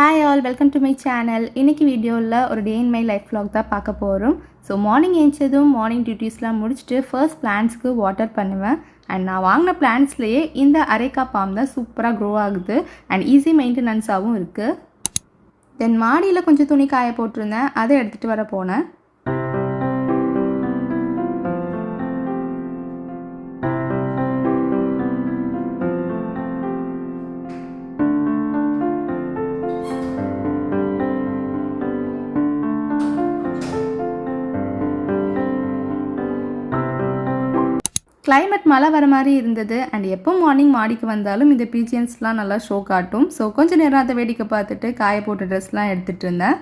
Hi all, welcome to my channel. இன்னைக்கு வீடியோவில் ஒரு டே இன் மை லைஃப் vlog தான் பார்க்க போகிறோம். ஸோ மார்னிங் எழுந்ததும் மார்னிங் டியூட்டிஸ்லாம் முடிச்சுட்டு ஃபர்ஸ்ட் பிளான்ட்ஸ்க்கு வாட்டர் பண்ணுவேன். அண்ட் நான் வாங்கின பிளான்ட்ஸ்லேயே இந்த அரைக்கா பாம் தான் சூப்பராக க்ரோ ஆகுது அண்ட் ஈஸி மெயின்டெனன்ஸாகவும் இருக்குது. தென் மாடியில் கொஞ்சம் துணி காய போட்டிருந்தேன், அதை எடுத்துகிட்டு வர போனேன். கிளைமேட் மழை வர மாதிரி இருந்தது அண்ட் எப்போ மார்னிங் மாடிக்கு வந்தாலும் இந்த பீஜியன்ஸ்லாம் நல்லா ஷோ காட்டும். ஸோ கொஞ்சம் நேரம் அதை வேடிக்கை பார்த்துட்டு காய போட்ட ட்ரெஸ்லாம் எடுத்துகிட்டு இருந்தேன்.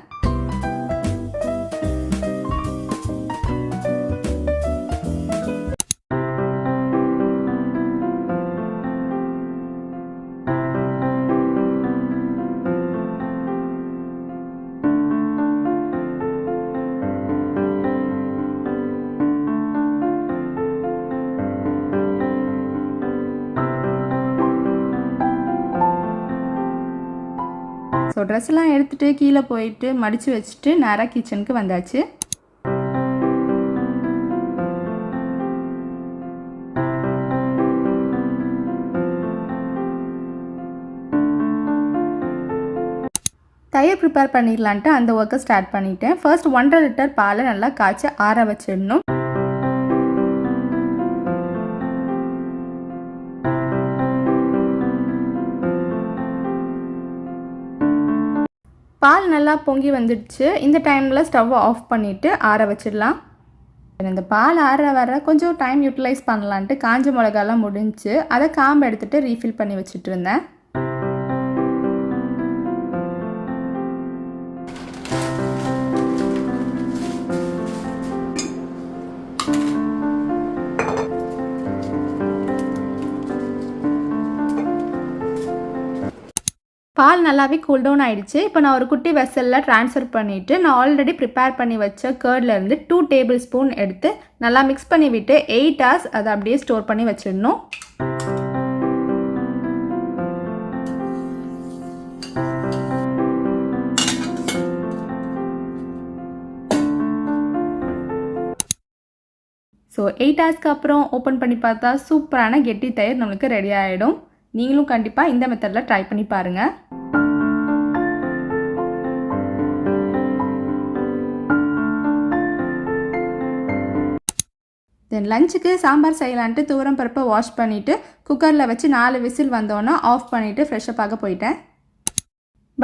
ஸோ ட்ரெஸ்ஸெல்லாம் எடுத்துகிட்டு கீழே போயிட்டு மடித்து வச்சுட்டு நேராக கிச்சனுக்கு வந்தாச்சு. தயிர் ப்ரிப்பேர் பண்ணிடலான்ட்டு அந்த ஒர்க்கை ஸ்டார்ட் பண்ணிட்டேன். ஃபர்ஸ்ட் 1.5 லிட்டர் பாலை நல்லா காய்ச்சி ஆற வச்சிடணும். பால் நல்லா பொங்கி வந்துடுச்சு. இந்த டைமில் ஸ்டவ்வை ஆஃப் பண்ணிவிட்டு ஆற வச்சிடலாம். இந்த பால் ஆற வர கொஞ்சம் டைம் யூட்டிலைஸ் பண்ணலான்ட்டு காஞ்ச மிளகாலாம் முடிஞ்சு அதை காம்பு எடுத்துகிட்டு ரீஃபில் பண்ணி வச்சுட்டு இருந்தேன். பால் நல்லாவே கூல் டவுன் ஆகிடுச்சு. இப்போ நான் ஒரு குட்டி வெசலில் ட்ரான்ஸ்ஃபர் பண்ணிவிட்டு நான் ஆல்ரெடி ப்ரிப்பேர் பண்ணி வச்ச கர்ட்லேருந்து 2 டேபிள் ஸ்பூன் எடுத்து நல்லா மிக்ஸ் பண்ணி விட்டு 8 hours அதை அப்படியே ஸ்டோர் பண்ணி வச்சிடணும். ஸோ 8 ஹவர்ஸ்க்கு அப்புறம் ஓப்பன் பண்ணி பார்த்தா சூப்பரான கெட்டி தயிர் நம்மளுக்கு ரெடி ஆகிடும். நீங்களும் கண்டிப்பாக இந்த மெத்தடில் ட்ரை பண்ணி பாருங்கள். தென் லஞ்சுக்கு சாம்பார் செய்யலான்ட்டு துவரம் பருப்பை வாஷ் பண்ணிவிட்டு குக்கரில் வச்சு 4 விசில் வந்தோன்னா ஆஃப் பண்ணிவிட்டு ஃப்ரெஷ்ஷப் ஆக போயிட்டேன்.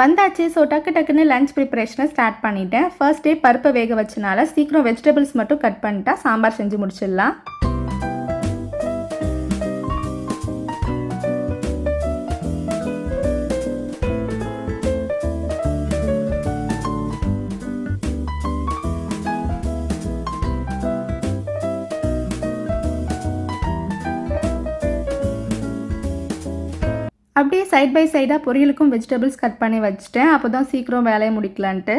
வந்தாச்சு. ஸோ டக்குன்னு லஞ்ச் ப்ரிப்பரேஷனை ஸ்டார்ட் பண்ணிட்டேன். ஃபர்ஸ்ட் டே பருப்பை வேக வச்சனால சீக்கிரம் வெஜிடபிள்ஸ் மட்டும் கட் பண்ணிட்டா சாம்பார் செஞ்சு முடிச்சிடலாம். அப்படியே சைட் பை சைடாக பொரியலுக்கும் வெஜிடபிள்ஸ் கட் பண்ணி வச்சுட்டேன். அப்போ தான் சீக்கிரம் வேலையை முடிக்கலான்ட்டு.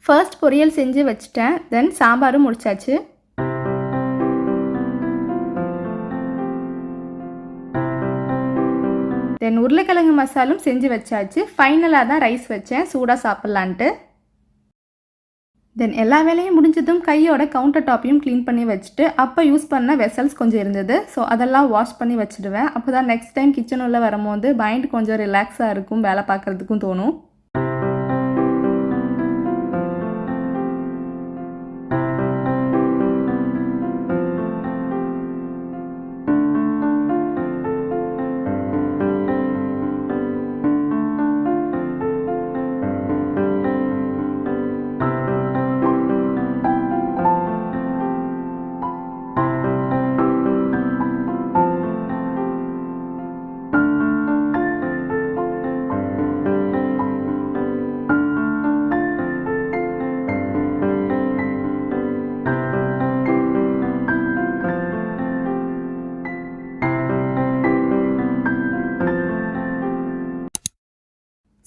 ஃபர்ஸ்ட் பொரியல் செஞ்சு வச்சுட்டேன். தென் சாம்பாரும் முடிச்சாச்சு. தென் உருளைக்கிழங்கு மசாலும் செஞ்சு வச்சாச்சு. ஃபைனலாக தான் ரைஸ் வச்சேன் சூடாக சாப்பிட்லான்ட்டு. தென் எல்லா வேலையும் முடிஞ்சதும் கையோட கவுண்டர் டாப்பையும் க்ளீன் பண்ணி வச்சுட்டு அப்போ யூஸ் பண்ண வெசல்ஸ் கொஞ்சம் இருந்தது. ஸோ அதெல்லாம் வாஷ் பண்ணி வச்சுடுவேன். அப்போ தான் நெக்ஸ்ட் டைம் கிச்சன் உள்ள வரும்போது மைண்ட் கொஞ்சம் ரிலாக்ஸாக இருக்கும், வேலை பார்க்குறதுக்கும் தோணும்.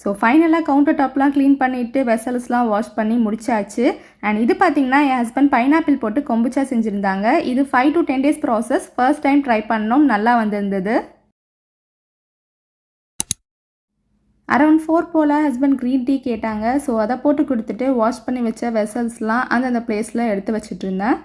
ஸோ ஃபைனலாக கவுண்டர் டாப்லாம் க்ளீன் பண்ணிவிட்டு வெசல்ஸ்லாம் வாஷ் பண்ணி முடிச்சாச்சு. அண்ட் இது பார்த்திங்கன்னா என் ஹஸ்பண்ட் பைனாப்பிள் போட்டு கொம்புச்சா செஞ்சுருந்தாங்க. இது 5 to 10 days process. First time try பண்ணோம், நல்லா வந்திருந்தது. அரௌண்ட் 4 போல் ஹஸ்பண்ட் க்ரீன் டீ கேட்டாங்க. ஸோ அதை போட்டு கொடுத்துட்டு வாஷ் பண்ணி வச்ச வெசல்ஸ்லாம் அந்தந்த பிளேஸில் எடுத்து வச்சுட்டு இருந்தேன்.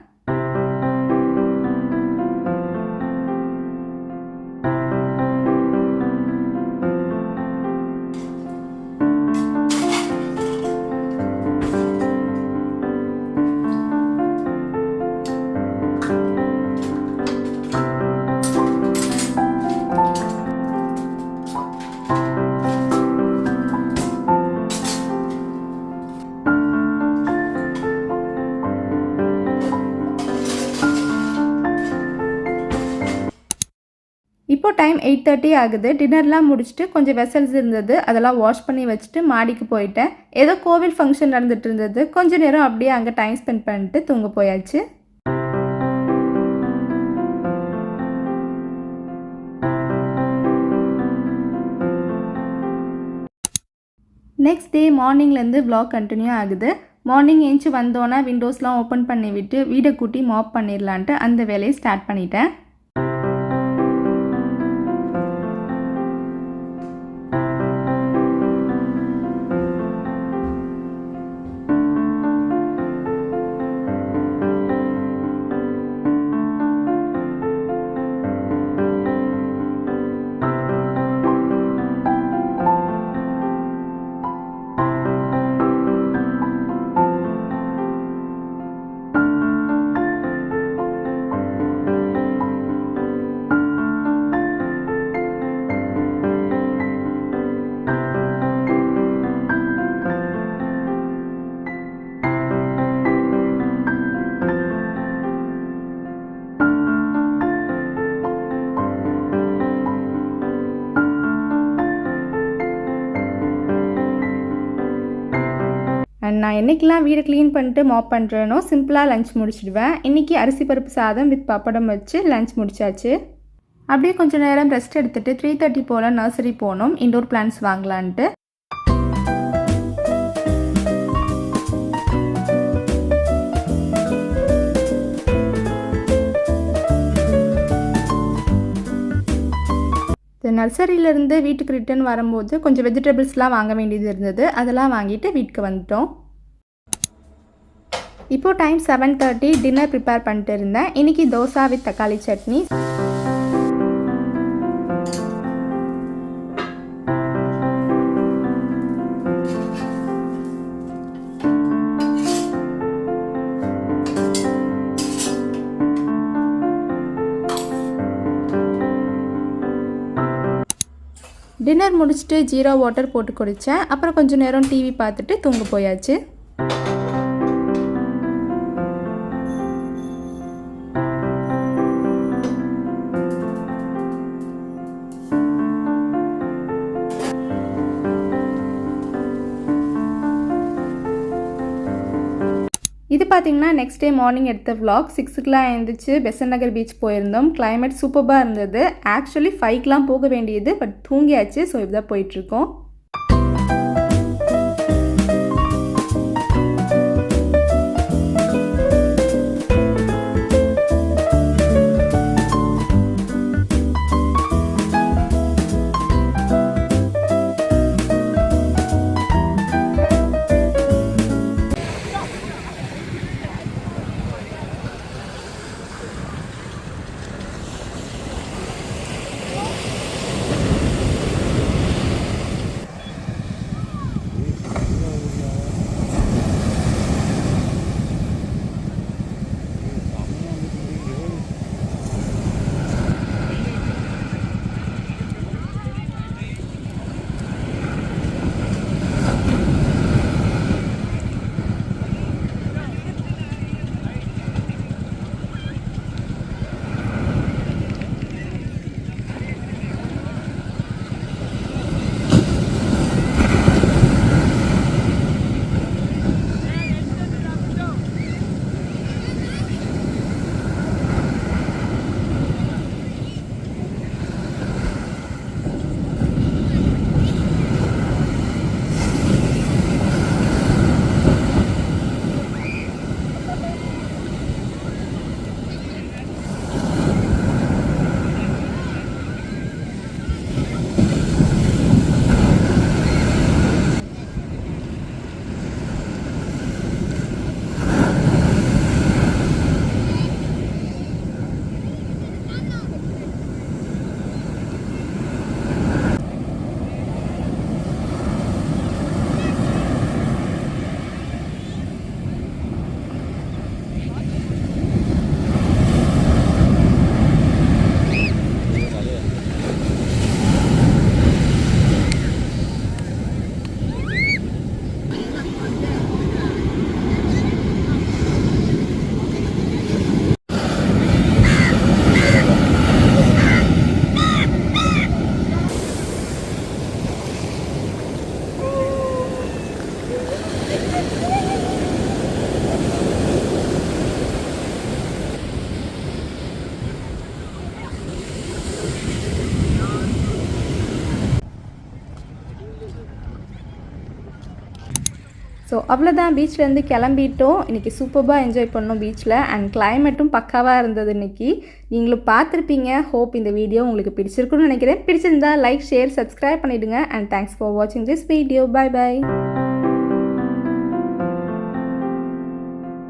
இப்போ டைம் 8:30 ஆகுது. டின்னர்லாம் முடிச்சுட்டு கொஞ்சம் வெசல்ஸ் இருந்தது, அதெல்லாம் வாஷ் பண்ணி வச்சுட்டு மாடிக்கு போயிட்டேன். ஏதோ கோவில் ஃபங்க்ஷன் நடந்துட்டு இருந்தது, கொஞ்ச நேரம் அப்படியே அங்கே டைம் ஸ்பெண்ட் பண்ணிட்டு தூங்க போயாச்சு. நெக்ஸ்ட் டே மார்னிங்லேருந்து vlog கண்டினியூ ஆகுது. மார்னிங் ஏஞ்சி வந்தோன்னா விண்டோஸ்லாம் ஓப்பன் பண்ணி விட்டு வீடை கூட்டி மாப் பண்ணிடலான்ட்டு அந்த வேலையை ஸ்டார்ட் பண்ணிட்டேன். அண்ட் நான் என்றைக்கெலாம் வீடு க்ளீன் பண்ணிட்டு மாப் பண்ணுறேனோ சிம்பிளாக லஞ்ச் முடிச்சிடுவேன். இன்றைக்கி அரிசி பருப்பு சாதம் வித் பப்படம் வச்சு லஞ்ச் முடிச்சாச்சு. அப்படியே கொஞ்சம் நேரம் ரெஸ்ட் எடுத்துகிட்டு 3:30 போல் நர்சரி போனோம் இண்டோர் பிளான்ட்ஸ் வாங்கலான்ட்டு. நர்சரியிலேருந்து வீட்டுக்கு ரிட்டர்ன் வரும்போது கொஞ்சம் வெஜிடபிள்ஸ்லாம் வாங்க வேண்டியது இருந்தது, அதெல்லாம் வாங்கிட்டு வீட்டுக்கு வந்துட்டோம். இப்போது டைம் 7:30. டின்னர் ப்ரிப்பேர் பண்ணிட்டு இருந்தேன். இன்றைக்கி தோசை வித் தக்காளி சட்னி. டின்னர் முடிச்சுட்டு ஜீரோ வாட்டர் போட்டு குடித்தேன். அப்புறம் கொஞ்சம் நேரம் டிவி பார்த்துட்டு தூங்க போயாச்சு. இது பார்த்திங்கன்னா நெக்ஸ்ட் டே மார்னிங் எடுத்த vlog. 6க்குலாம் எழுந்திரிச்சு பெசன்ட் நகர் பீச் போயிருந்தோம். கிளைமேட் சூப்பராக இருந்தது. ஆக்சுவலி 5க்குலாம் போக வேண்டியது, பட் தூங்கியாச்சு. ஸோ இப்படிதான் போயிட்டுருக்கோம். ஸோ அவ்வளோதான், பீச்லேருந்து கிளம்பிட்டோம். இன்றைக்கி சூப்பராக என்ஜாய் பண்ணோம் பீச்சில். அண்ட் கிளைமேட்டும் பக்காவாக இருந்தது இன்றைக்கி. நீங்களும் பார்த்துருப்பீங்க. ஹோப் இந்த வீடியோ உங்களுக்கு பிடிச்சிருக்குன்னு நினைக்கிறேன். பிடிச்சிருந்தா லைக், ஷேர், சப்ஸ்கிரைப் பண்ணிவிடுங்க. அண்ட் தேங்க்ஸ் ஃபார் வாட்சிங் திஸ் வீடியோ. Bye by.